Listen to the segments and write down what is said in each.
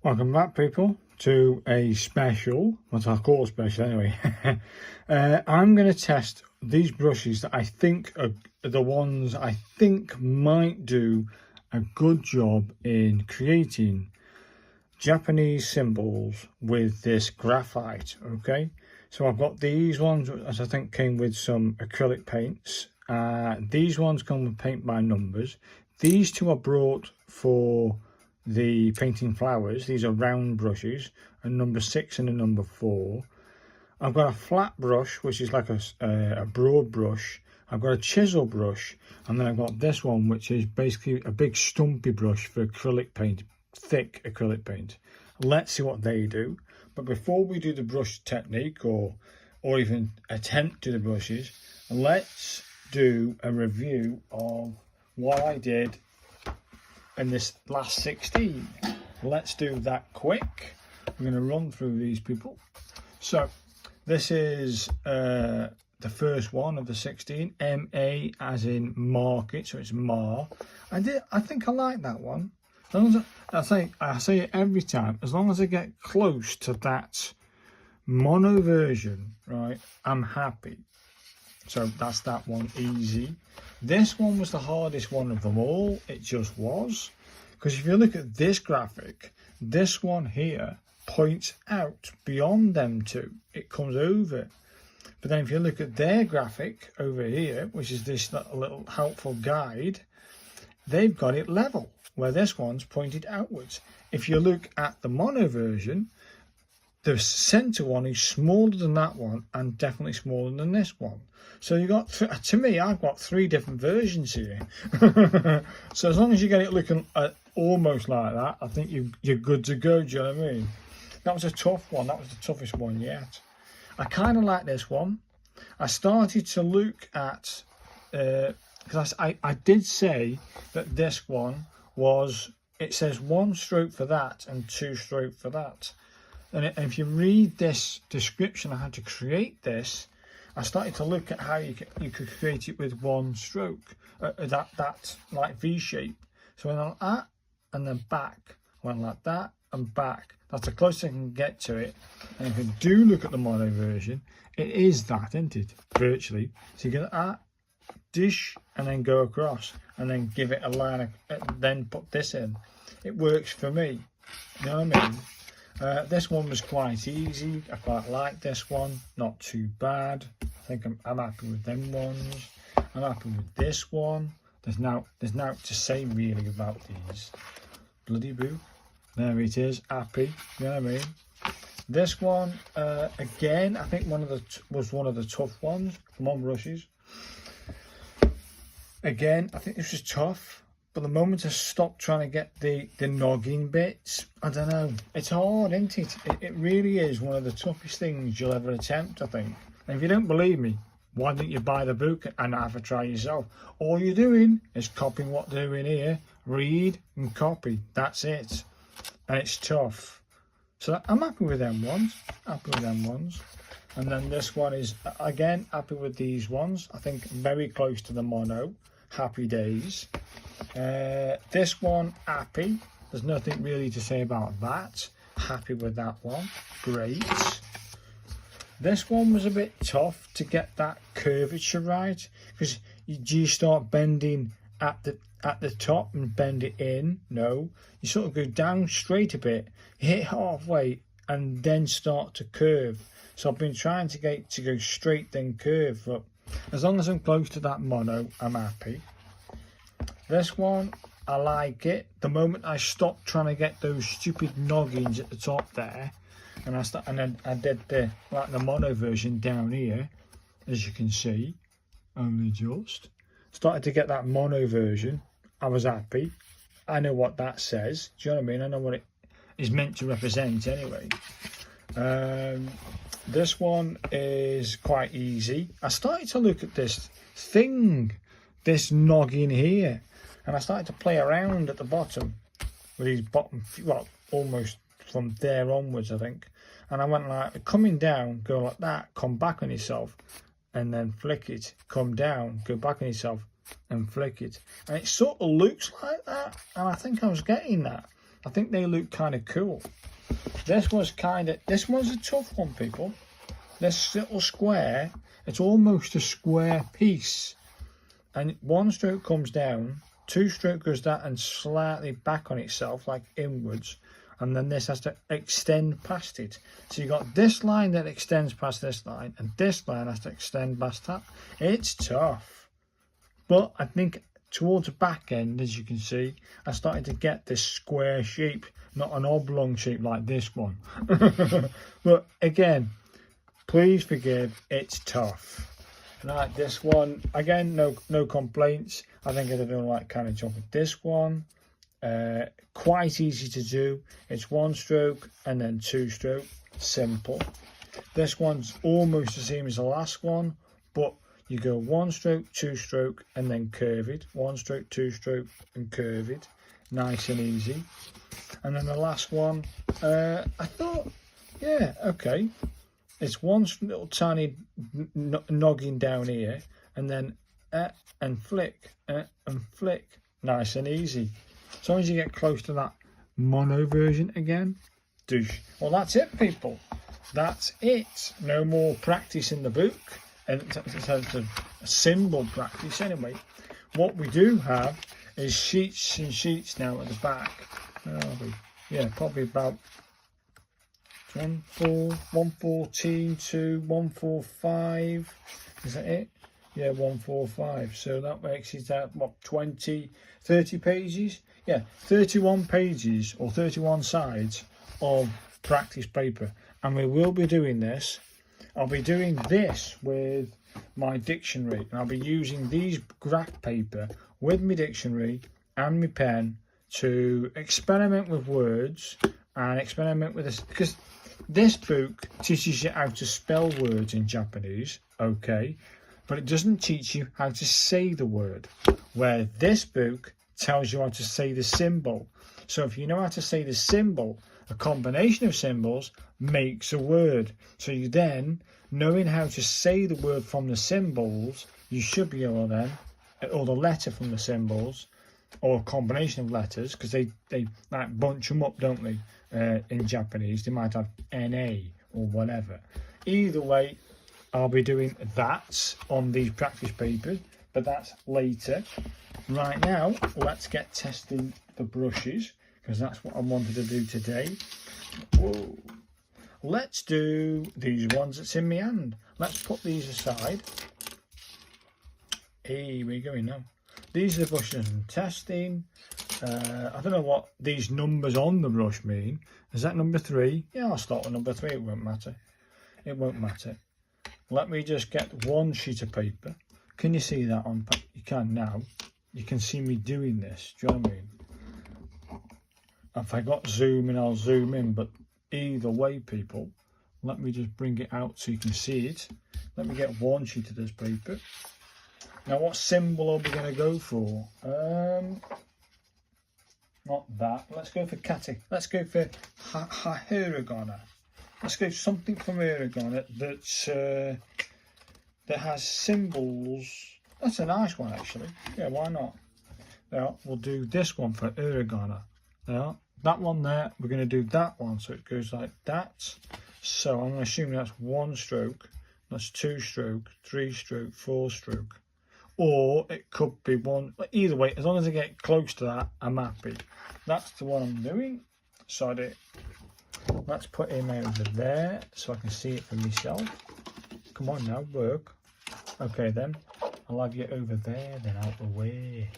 Welcome back, people, to a special, what I call a special anyway. I'm going to test these brushes that I think are the ones I think might do a good job in creating Japanese symbols with this graphite, okay? So I've got these ones, as I think came with some acrylic paints. These ones come with paint by numbers. These two are brought for the painting flowers. These are round brushes, a number 6 and a number 4. I've got a flat brush, which is like a broad brush. I've got a chisel brush, and then I've got this one, which is basically a big stumpy brush for acrylic paint, thick acrylic paint. Let's see what they do. But before we do the brush technique or even attempt to do the brushes, let's do a review of what I did in this last 16. Let's do that quick. I'm going to run through these, people. So this is the first one of the 16, MA as in market, so it's Mar. I think I like that one. As long as I say it every time, as long as I get close to that mono version, right, I'm happy. So that's that one, easy. This one was the hardest one of them all. It just was. Because if you look at this graphic, this one here points out beyond them two. It comes over. But then if you look at their graphic over here, which is this little helpful guide, they've got it level, where this one's pointed outwards. If you look at the mono version, the center one is smaller than that one and definitely smaller than this one. So you got, to me, I've got 3 different versions here. So as long as you get it looking almost like that, I think you're good to go. Do you know what I mean? That was a tough one. That was the toughest one yet. I kind of like this one. I started to look at, because I did say that this one was, it says 1 stroke for that and 2 stroke for that. And if you read this description, I had to create this. I started to look at how you could create it with 1 stroke, that like V shape. So I went like that and then back. I went like that and back. That's the closest I can get to it. And if you do look at the mono version, it is that, isn't it? Virtually. So you get that, dish, and then go across, and then give it a line, then put this in. It works for me. You know what I mean? This one was quite easy. I quite like this one, not too bad. I think I'm happy with them ones. I'm happy with this one. There's now to say really about these. Bloody boo. There it is, happy. You know what I mean? This one, again, I think was one of the tough ones. Come on, brushes. Again, I think this was tough. But the moment I stopped trying to get the noggin bits, I don't know. It's hard, isn't it? It really is one of the toughest things you'll ever attempt, I think. And if you don't believe me, why don't you buy the book and have a try yourself? All you're doing is copying what they're doing here. Read and copy. That's it. And it's tough. So I'm happy with them ones. Happy with them ones. And then this one is, again, happy with these ones. I think very close to the mono. Happy days. This one, happy. There's nothing really to say about that. Happy with that one. Great. This one was a bit tough to get that curvature right, because you start bending at the top and bend it in. No, you sort of go down straight a bit, hit halfway, and then start to curve. So I've been trying to get to go straight then curve, but as long as I'm close to that mono, I'm happy. This one, I like it. The moment I stopped trying to get those stupid noggins at the top there, and I did the mono version down here, as you can see, only just started to get that mono version. I was happy. I know what that says. Do you know what I mean? I know what it is meant to represent anyway. This one is quite easy. I started to look at this thing, this noggin here, and I started to play around at the bottom with these bottom, well, almost from there onwards, I think. And I went like, coming down, go like that, come back on yourself, and then flick it, come down, go back on yourself, and flick it. And it sort of looks like that, and I think I was getting that. I think they look kind of cool. This one's a tough one, people. This little square, it's almost a square piece. And one stroke comes down, two stroke goes that and slightly back on itself, like inwards. And then this has to extend past it. So you've got this line that extends past this line, and this line has to extend past that. It's tough. But I think towards the back end, as you can see, I started to get this square shape, not an oblong shape like this one. But again, please forgive, it's tough. Right, this one, again, no complaints. I think I did the right kind of job with this one. Quite easy to do. It's one stroke and then two stroke, simple. This one's almost the same as the last one, but you go one stroke, two stroke, and then curve it. One stroke, two stroke, and curve it. Nice and easy. And then the last one, I thought, yeah, okay. It's one little tiny noggin down here, and then and flick, and flick. Nice and easy. As long as you get close to that mono version again, douche. Well, that's it, people. That's it. No more practice in the book. And it's a symbol practice anyway. What we do have is sheets and sheets now at the back. Yeah, probably about 114 to 145. Is that it? Yeah, 145. So that makes it what, 30 pages? Yeah, 31 pages or 31 sides of practice paper. And we will be doing this. I'll be doing this with my dictionary, and I'll be using these graph paper with my dictionary and my pen to experiment with words and experiment with this, because this book teaches you how to spell words in Japanese, okay, but it doesn't teach you how to say the word, where this book tells you how to say the symbol. So if you know how to say the symbol, a combination of symbols makes a word. So you then, knowing how to say the word from the symbols, you should be able then, or the letter from the symbols, or a combination of letters, because they like bunch them up, don't they? In Japanese, they might have NA or whatever. Either way, I'll be doing that on these practice papers, but that's later. Right now, let's get testing the brushes, because that's what I wanted to do today. Whoa. Let's do these ones that's in my hand. Let's put these aside. Here we go now. These are the brushes I'm testing. I don't know what these numbers on the brush mean. Is that number 3? Yeah, I'll start with number 3. It won't matter. It won't matter. Let me just get one sheet of paper. Can you see that on? You can now. You can see me doing this. Do you know what I mean? If I got zoom in, I'll zoom in. But either way, people, let me just bring it out so you can see it. Let me get one sheet of this paper. Now, what symbol are we going to go for? Not that. Let's go for kata. Let's go for hiragana. Let's go something from hiragana that has symbols. That's a nice one, actually. Yeah, why not? Now, we'll do this one for hiragana. Now, that one there, we're going to do that one, so it goes like that. So I'm going to assume that's one stroke. That's two stroke, three stroke, four stroke. Or it could be one. Either way, as long as I get close to that, I'm happy. That's the one I'm doing. So let's put him over there so I can see it for myself. Come on now, work. Okay then, I'll have you over there, then out the way.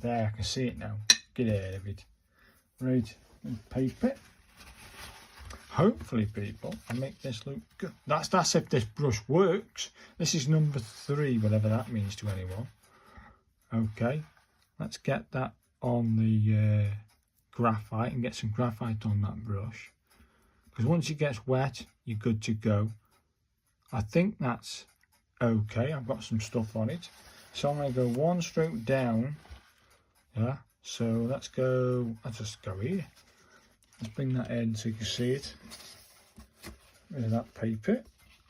There, I can see it now. Get out of it. Right, and paper. Hopefully, people, I make this look good. That's if this brush works. This is number 3, whatever that means to anyone. Okay, let's get that on the graphite and get some graphite on that brush. Because once it gets wet, you're good to go. I think that's okay. I've got some stuff on it. So I'm going to go one stroke down. Yeah, so let's just go here. Let's bring that in so you can see it. Rid of that paper.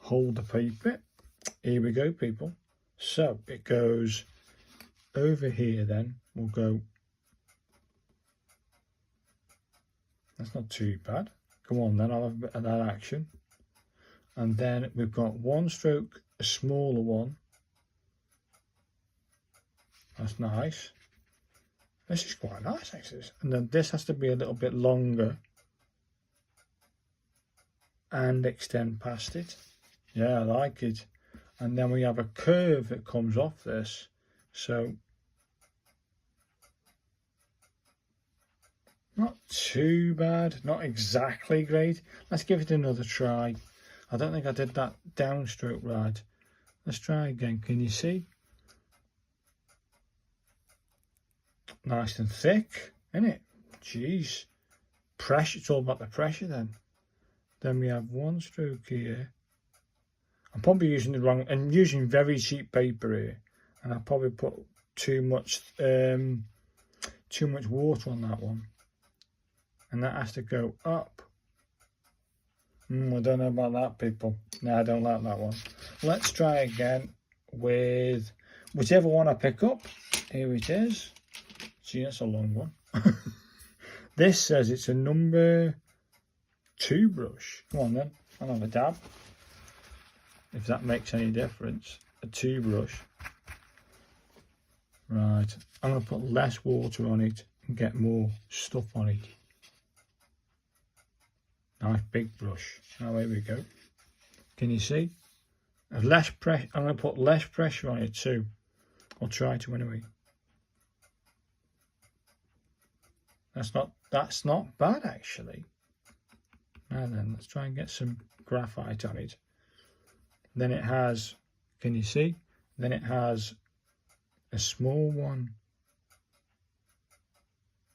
Hold the paper. Here we go, people. So it goes over here then. We'll go That's not too bad. Come on then, I'll have a bit of that action. And then we've got one stroke, a smaller one. That's nice. This is quite nice actually. And then this has to be a little bit longer and extend past it. Yeah, I like it. And then we have a curve that comes off this. So not too bad, not exactly great. Let's give it another try. I don't think I did that downstroke right. Let's try again. Can you see? Nice and thick, isn't it? Jeez. Pressure, it's all about the pressure then. Then we have one stroke here. I'm probably using the wrong, and using very cheap paper here. And I probably put too much water on that one. And that has to go up. I don't know about that, people. No, I don't like that one. Let's try again with whichever one I pick up. Here it is. See, that's a long one. This says it's a number 2 brush. Come on then, I'll have a dab. If that makes any difference. A 2 brush. Right, I'm going to put less water on it and get more stuff on it. Nice big brush. Now here we go. Can you see? Less pressure. I'm going to put less pressure on it too. I'll try to anyway. That's not bad actually. Now then, let's try and get some graphite on it. Then it has, can you see? Then it has a small one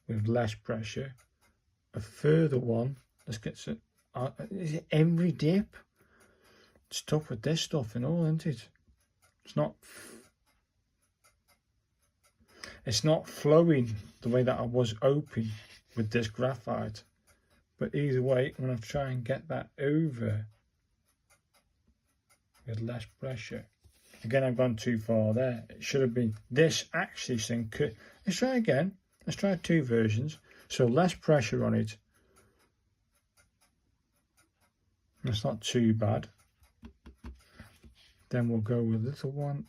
with less pressure. A further one. Let's get some. Is it every dip? It's tough with this stuff and all, isn't it? It's not flowing the way that I was hoping with this graphite. But either way, I'm going to try and get that over with less pressure. Again, I've gone too far there. It should have been this actually thing. Let's try again. Let's try 2 versions. So less pressure on it. That's not too bad. Then we'll go with a little one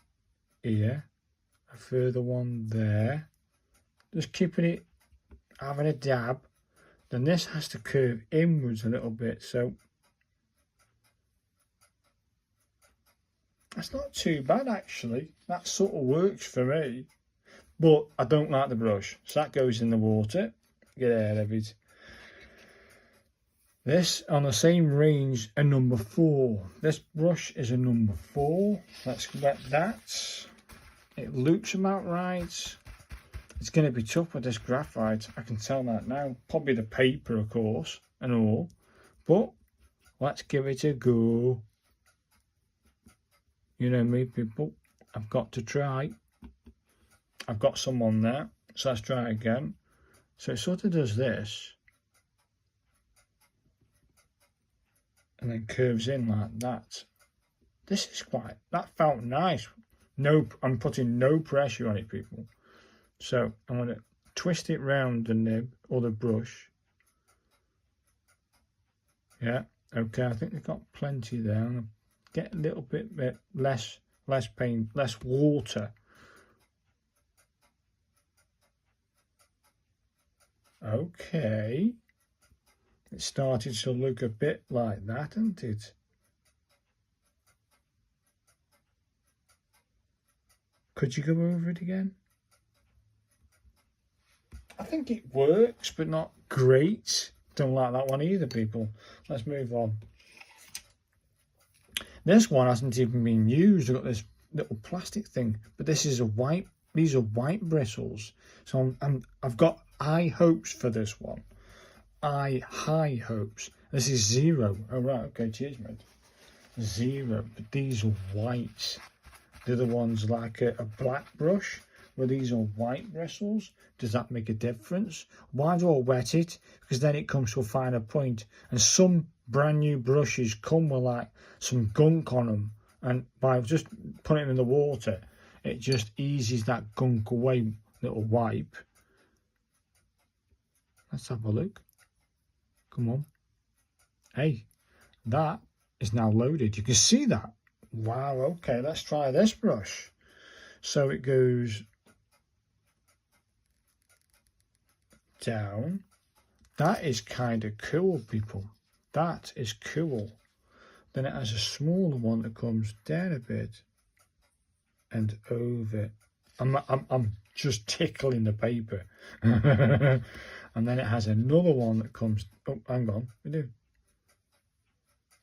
here, a further one there. Just keeping it, having a dab. Then this has to curve inwards a little bit, so that's not too bad actually. That sort of works for me, but I don't like the brush, so that goes in the water. Get out of it. This on the same range, a number 4. This brush is a number 4. Let's get that. It looks about right. It's going to be tough with this graphite. I can tell that now. Probably the paper, of course, and all. But let's give it a go. You know me, people. I've got to try. I've got some on there. So let's try again. So it sort of does this. And then curves in like that. This is that felt nice. No, I'm putting no pressure on it, people. So I'm going to twist it round the nib or the brush. Yeah, okay, I think they've got plenty there. I'm going to get a little bit less paint, less water. Okay. It started to look a bit like that, hasn't it? Could you go over it again? I think it works, but not great. Don't like that one either, people. Let's move on. This one hasn't even been used. I've got this little plastic thing, but this is a white. These are white bristles. So I've got high hopes for this one. High hopes. This is 0. Oh right, okay, cheers mate. 0, but these are white. The other one's like a black brush, where these are white bristles. Does that make a difference? Why do I wet it? Because then it comes to a finer point. And some brand new brushes come with like some gunk on them, and by just putting it in the water, it just eases that gunk away. Little wipe. Let's have a look. Come on. Hey, that is now loaded. You can see that. Wow, okay, let's try this brush. So it goes down. That is kind of cool, people. That is cool. Then it has a smaller one that comes down a bit and over. I'm just tickling the paper. And then it has another one that comes, oh, hang on, we do.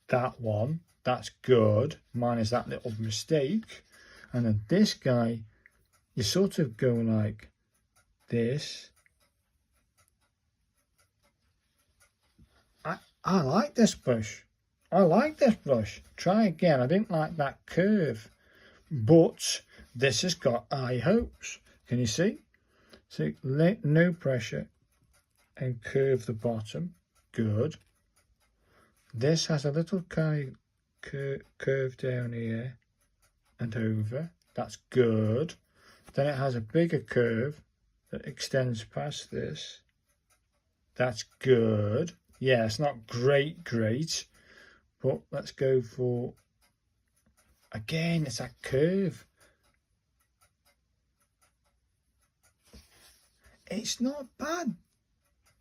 That one, that's good. Minus that little mistake. And then this guy, you sort of go like this. I like this brush. I like this brush. Try again. I didn't like that curve. But this has got high hopes. Can you see? See, no pressure and curve the bottom. Good. This has a little kind of curve down here and over. That's good. Then it has a bigger curve that extends past this. That's good. Yeah, it's not great, but let's go for, again, it's that curve. It's not bad.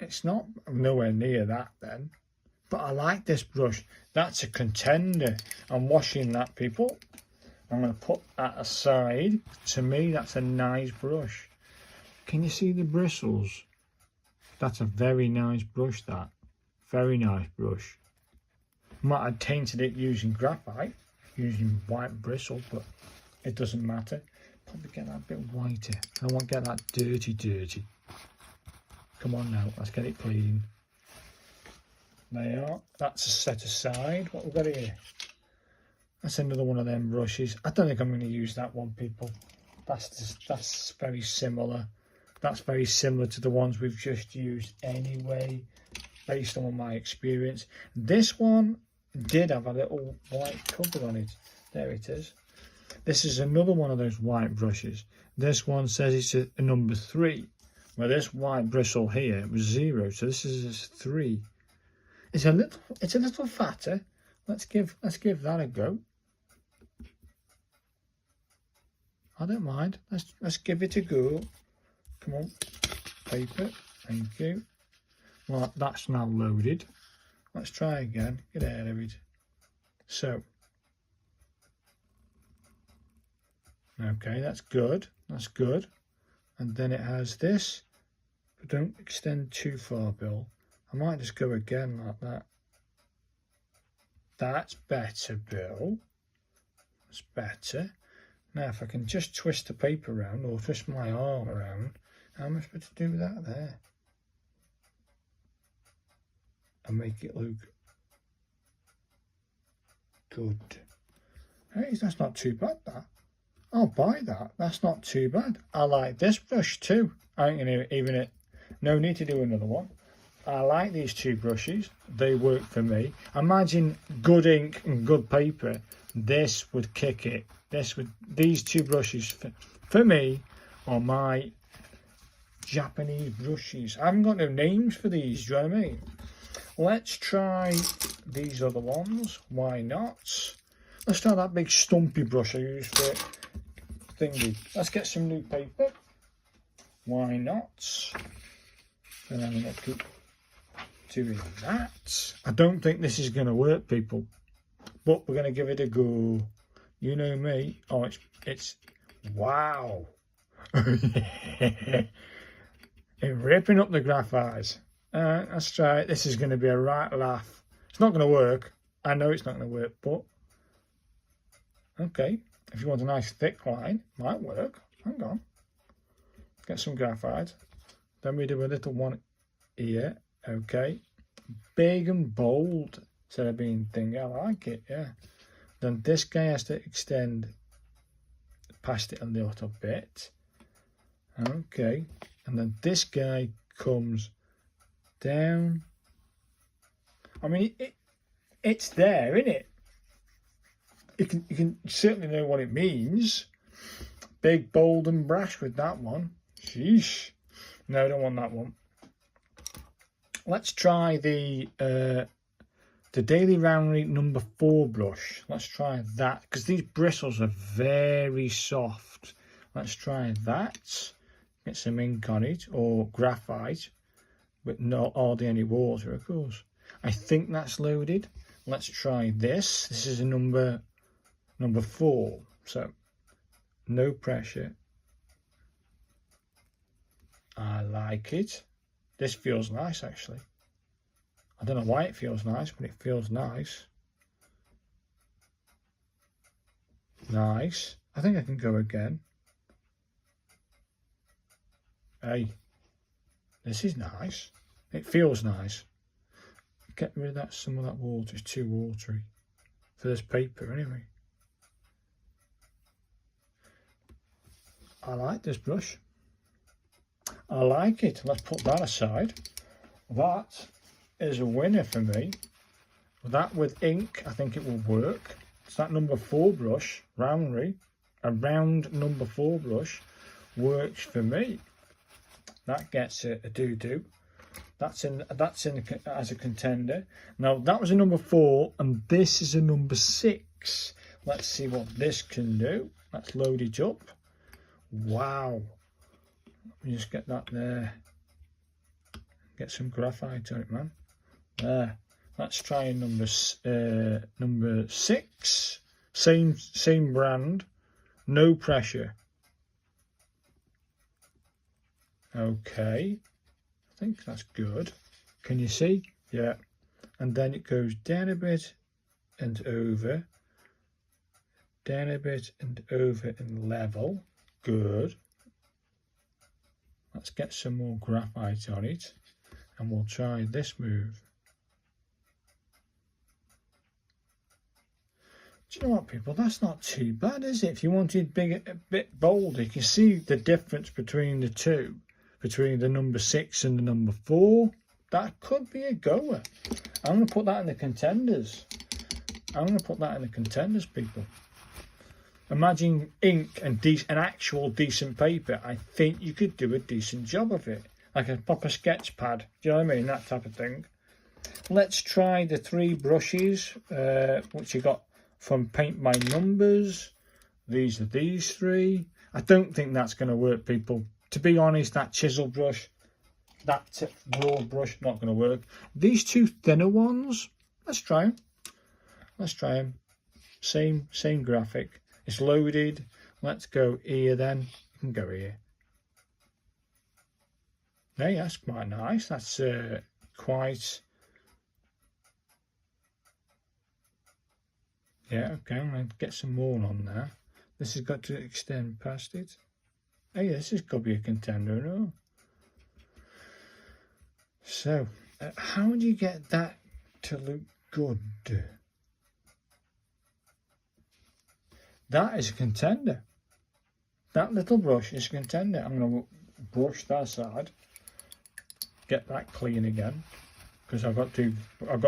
It's not nowhere near that then. But I like this brush. That's a contender. I'm washing that, people. I'm going to put that aside. To me, that's a nice brush. Can you see the bristles? That's a very nice brush, that. Very nice brush. Might have tainted it using graphite, using white bristle, but it doesn't matter. Probably get that a bit whiter. I don't want to get that dirty. Come on now, let's get it clean. There you are. That's a set aside. What we've got here? That's another one of them brushes. I don't think I'm going to use that one, people. That's very similar. That's very similar to the ones we've just used anyway, based on my experience. This one did have a little white cover on it. There it is. This is another one of those white brushes. This one says it's a number 3. Well, this white bristle here was 0, so this is a 3. It's a little fatter. Let's give that a go. I don't mind. Let's give it a go. Come on, paper. Thank you. Well, that's now loaded. Let's try again. Get out of it. So, okay, that's good. That's good. And then it has this. But don't extend too far, Bill. I might just go again like that. That's better, Bill. That's better. Now, if I can just twist the paper around or twist my arm around, how am I supposed to do that there? And make it look good. Hey, that's not too bad, that. I'll buy that. That's not too bad. I like this brush too. I ain't gonna even it. No need to do another one. I like these two brushes. They work for me. Imagine good ink and good paper. This would kick it. These two brushes for me are my Japanese brushes. I haven't got no names for these. Do you know what I mean? Let's try these other ones. Why not? Let's try that big stumpy brush I use for thingy. Let's get some new paper. Why not? And I'm going to keep doing that. I don't think this is going to work, people, but we're going to give it a go. You know me. Oh, it's wow. It's ripping up the graphite. Let's try it. This is going to be a right laugh. It's not going to work. I know it's not going to work, but okay. If you want a nice thick line, might work. Hang on. Get some graphite. Then we do a little one here. Okay. Big and bold instead of being thin. I like it, yeah. Then this guy has to extend past it a little bit. Okay. And then this guy comes down. I mean, it's there, isn't it? You can certainly know what it means. Big, bold and brash with that one. Sheesh. No, I don't want that one. Let's try the Daily Roundery number 4 brush. Let's try that, because these bristles are very soft. Let's try that. Get some ink on it, or graphite, but not hardly any water, of course. I think that's loaded. Let's try this. This is a number 4, so no pressure. I like it. This feels nice, actually. I don't know why it feels nice, but it feels nice. Nice. I think I can go again. Hey, this is nice. It feels nice. Get rid of that, some of that water. It's too watery for this paper anyway. I like this brush. I like it. Let's put that aside. That is a winner for me. That with ink, I think it will work. It's that number 4 brush, Roundery. A round number 4 brush works for me. That gets a do-do. That's in as a contender. Now that was a number 4, and this is a number 6. Let's see what this can do. Let's load it up. Wow. Let me just get that there. Get some graphite on it, man. There. Let's try a number 6. Same brand. No pressure. Okay. I think that's good. Can you see? Yeah. And then it goes down a bit and over. Down a bit and over and level. Good. Let's get some more graphite on it, and we'll try this move. Do you know what, people? That's not too bad, is it? If you wanted a bit bolder, you can see the difference between the two, between the number 6 and the number 4. That could be a goer. I'm going to put that in the contenders. People. Imagine ink and an actual decent paper. I think you could do a decent job of it. Like a proper sketch pad. Do you know what I mean? That type of thing. Let's try the 3 brushes, which you got from Paint by Numbers. These are these 3. I don't think that's going to work, people. To be honest, that chisel brush, that broad brush, not going to work. These 2 thinner ones, let's try them. Same graphic. It's loaded. Let's go here then. You can go here. Hey, that's quite nice. That's quite... Yeah, okay, I'm going to get some more on there. This has got to extend past it. Hey, this has got to be a contender, no? So, how do you get that to look good? That is a contender. That little brush is a contender. I'm going to brush that aside. Get that clean again, because I've got to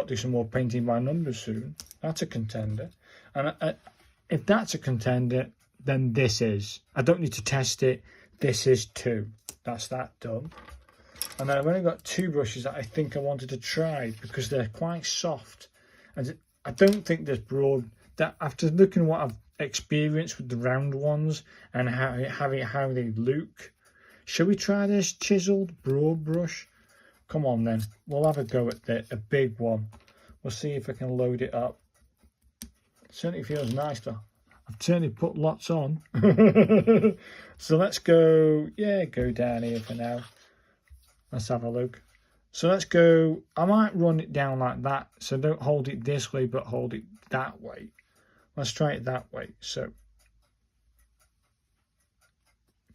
do some more painting by numbers soon. That's a contender. And if that's a contender, then this is. I don't need to test it. This is 2. That's that done. And then I've only got 2 brushes that I think I wanted to try, because they're quite soft. And I don't think there's broad... That after looking at what I've experienced with the round ones and how they look, shall we try this chiseled broad brush? Come on then, we'll have a go at a big one. We'll see if I can load it up. It certainly feels nice though. I've certainly put lots on. So let's go, go down here for now. Let's have a look. So let's go, I might run it down like that, so don't hold it this way but hold it that way. Let's try it that way. So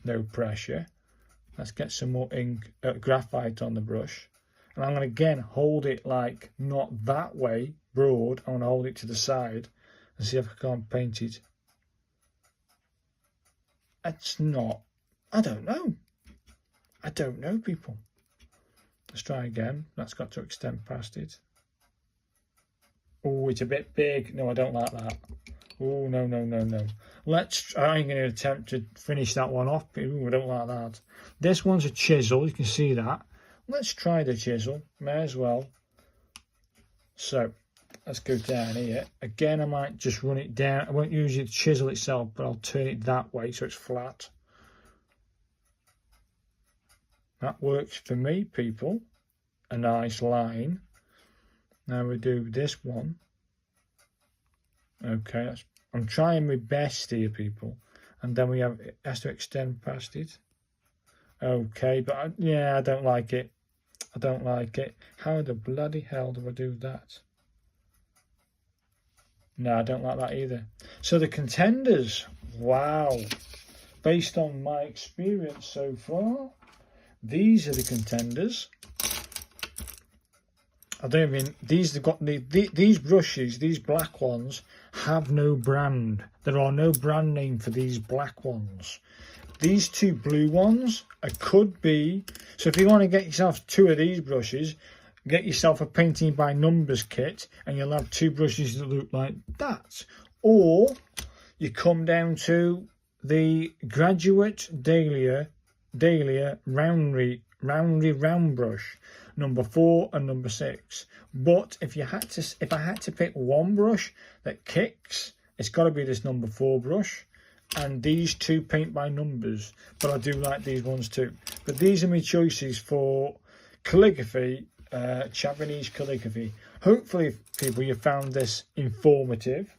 no pressure. Let's get some more ink, graphite on the brush. And I'm going to again hold it like not that way, broad. I'm going to hold it to the side and see if I can't paint it. It's not, I don't know. I don't know, people. Let's try again. That's got to extend past it. Oh, it's a bit big. No, I don't like that. Oh, no. I'm going to attempt to finish that one off. Ooh, I don't like that. This one's a chisel. You can see that. let's try the chisel, may as well. So let's go down here. Again, I might just run it down. I won't use the chisel itself, but I'll turn it that way so it's flat. That works for me, people. A nice line. Now we do this one. Okay, I'm trying my best here, people. And then we have, it has to extend past it. Okay, but yeah, I don't like it. I don't like it. How the bloody hell do I do that? No, I don't like that either. So the contenders, wow. Based on my experience so far, these are the contenders. I don't mean these have got these brushes, these black ones have no brand. There are no brand name for these black ones. These two blue ones could be, so if you want to get yourself 2 of these brushes, get yourself a painting by numbers kit and you'll have 2 brushes that look like that. Or you come down to the Graduate Dahlia round brush, number 4 and number 6. But if I had to pick one brush that kicks, it's got to be this number 4 brush and these 2 paint by numbers. But I do like these ones too. But these are my choices for calligraphy, Japanese calligraphy. Hopefully, people, you found this informative.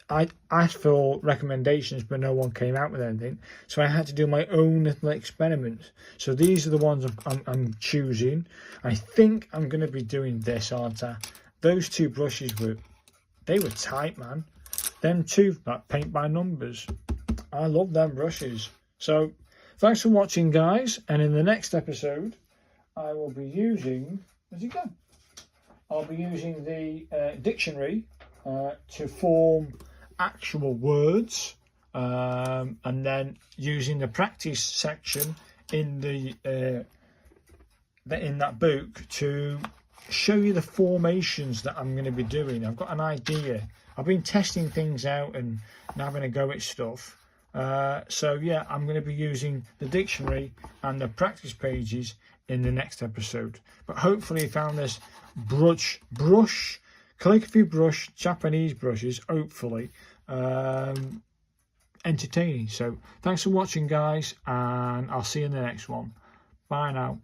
I asked for recommendations, but no one came out with anything, so I had to do my own little experiments. So these are the ones I'm choosing. I think I'm going to be doing this, aren't I? Those 2 brushes were tight, man. Them 2, like paint by numbers. I love them brushes. So thanks for watching, guys, and in the next episode I will be using, I'll be using the dictionary to form actual words, and then using the practice section in that book to show you the formations that I'm going to be doing. I've got an idea. I've been testing things out and having a go at stuff. So yeah, I'm going to be using the dictionary and the practice pages in the next episode. But hopefully you found this brush calligraphy brush, Japanese brushes, hopefully entertaining. So thanks for watching, guys, and I'll see you in the next one. Bye now.